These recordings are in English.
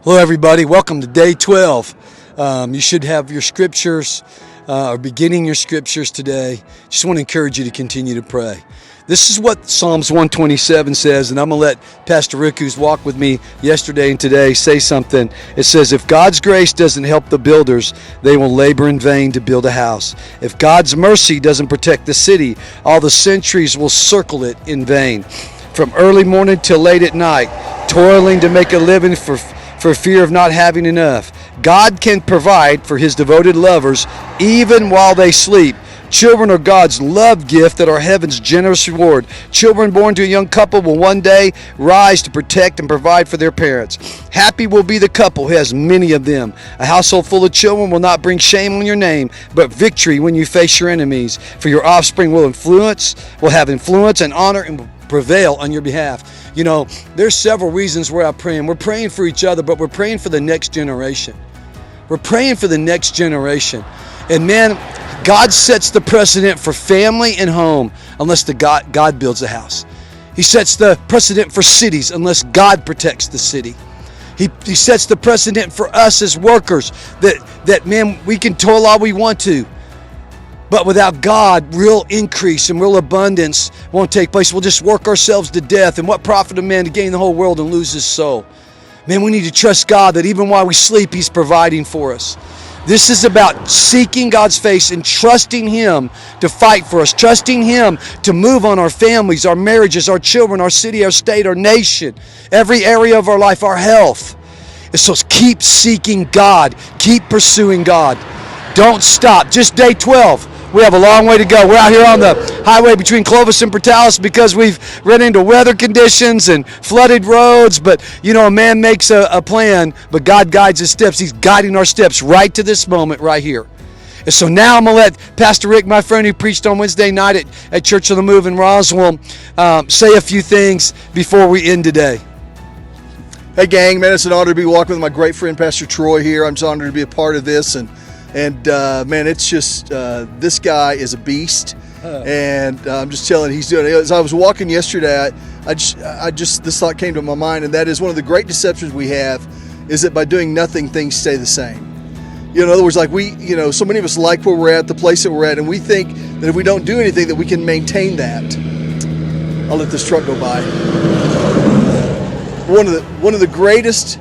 Hello, everybody. Welcome to day 12. You should have your scriptures or beginning your scriptures today. Just want to encourage you to continue to pray. This is what Psalms 127 says, and I'm going to let Pastor Rick, who's walked with me yesterday and today, say something. It says, if God's grace doesn't help the builders, they will labor in vain to build a house. If God's mercy doesn't protect the city, all the sentries will circle it in vain. From early morning till late at night, toiling to make a living for fear of not having enough. God can provide for his devoted lovers even while they sleep. Children are God's love gift that are heaven's generous reward. Children born to a young couple will one day rise to protect and provide for their parents. Happy will be the couple who has many of them. A household full of children will not bring shame on your name, but victory when you face your enemies. For your offspring will have influence and honor and prevail on your behalf. You know, there's several reasons we're out praying. We're praying for each other, but we're praying for the next generation. We're praying for the next generation. And man, God sets the precedent for family and home unless God builds a house. He sets the precedent for cities unless God protects the city. He sets the precedent for us as workers that man, we can toil all we want to. But without God, real increase and real abundance won't take place. We'll just work ourselves to death. And what profit of man to gain the whole world and lose his soul? Man, we need to trust God that even while we sleep, he's providing for us. This is about seeking God's face and trusting him to fight for us, trusting him to move on our families, our marriages, our children, our city, our state, our nation, every area of our life, our health. And so keep seeking God. Keep pursuing God. Don't stop. Just day 12. We have a long way to go. We're out here on the highway between Clovis and Portales because we've run into weather conditions and flooded roads. But, you know, a man makes a plan, but God guides his steps. He's guiding our steps right to this moment right here. And so now I'm going to let Pastor Rick, my friend who preached on Wednesday night at Church on the Move in Roswell, say a few things before we end today. Hey, gang, man, it's an honor to be walking with my great friend, Pastor Troy here. I'm just honored to be a part of this. And man, it's just, this guy is a beast. And I'm just telling you, he's doing it. As I was walking yesterday, I just, this thought came to my mind, and that is one of the great deceptions we have is that by doing nothing, things stay the same. You know, in other words, like so many of us like where we're at, the place that we're at, and we think that if we don't do anything, that we can maintain that. I'll let this truck go by. One of the greatest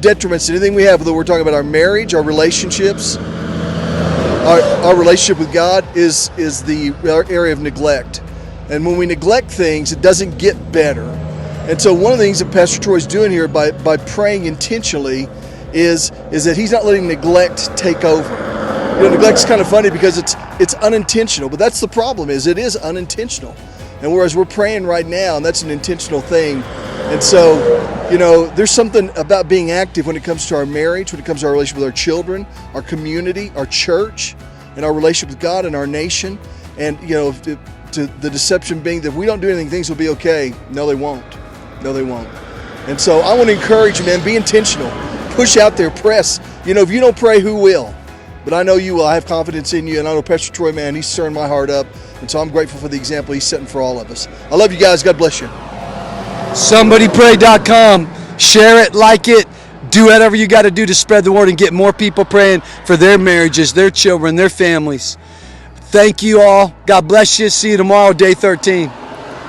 detriments to anything we have, whether we're talking about our marriage, our relationships, our relationship with God, is the area of neglect. And when we neglect things, it doesn't get better. And so one of the things that Pastor Troy's doing here by praying intentionally is that he's not letting neglect take over. You know, neglect's kind of funny because it's unintentional, but that's the problem, is it is unintentional. And whereas we're praying right now, and that's an intentional thing. And so, you know, there's something about being active when it comes to our marriage, when it comes to our relationship with our children, our community, our church, and our relationship with God and our nation. And, you know, to the deception being that if we don't do anything, things will be okay. No, they won't. No, they won't. And so I want to encourage you, man, be intentional. Push out there, press. You know, if you don't pray, who will? But I know you will. I have confidence in you. And I know Pastor Troy, man, he's stirring my heart up. And so I'm grateful for the example he's setting for all of us. I love you guys. God bless you. SomebodyPray.com. Share it, like it, do whatever you got to do to spread the word and get more people praying for their marriages, their children, their families. Thank you all. God bless you. See you tomorrow, day 13.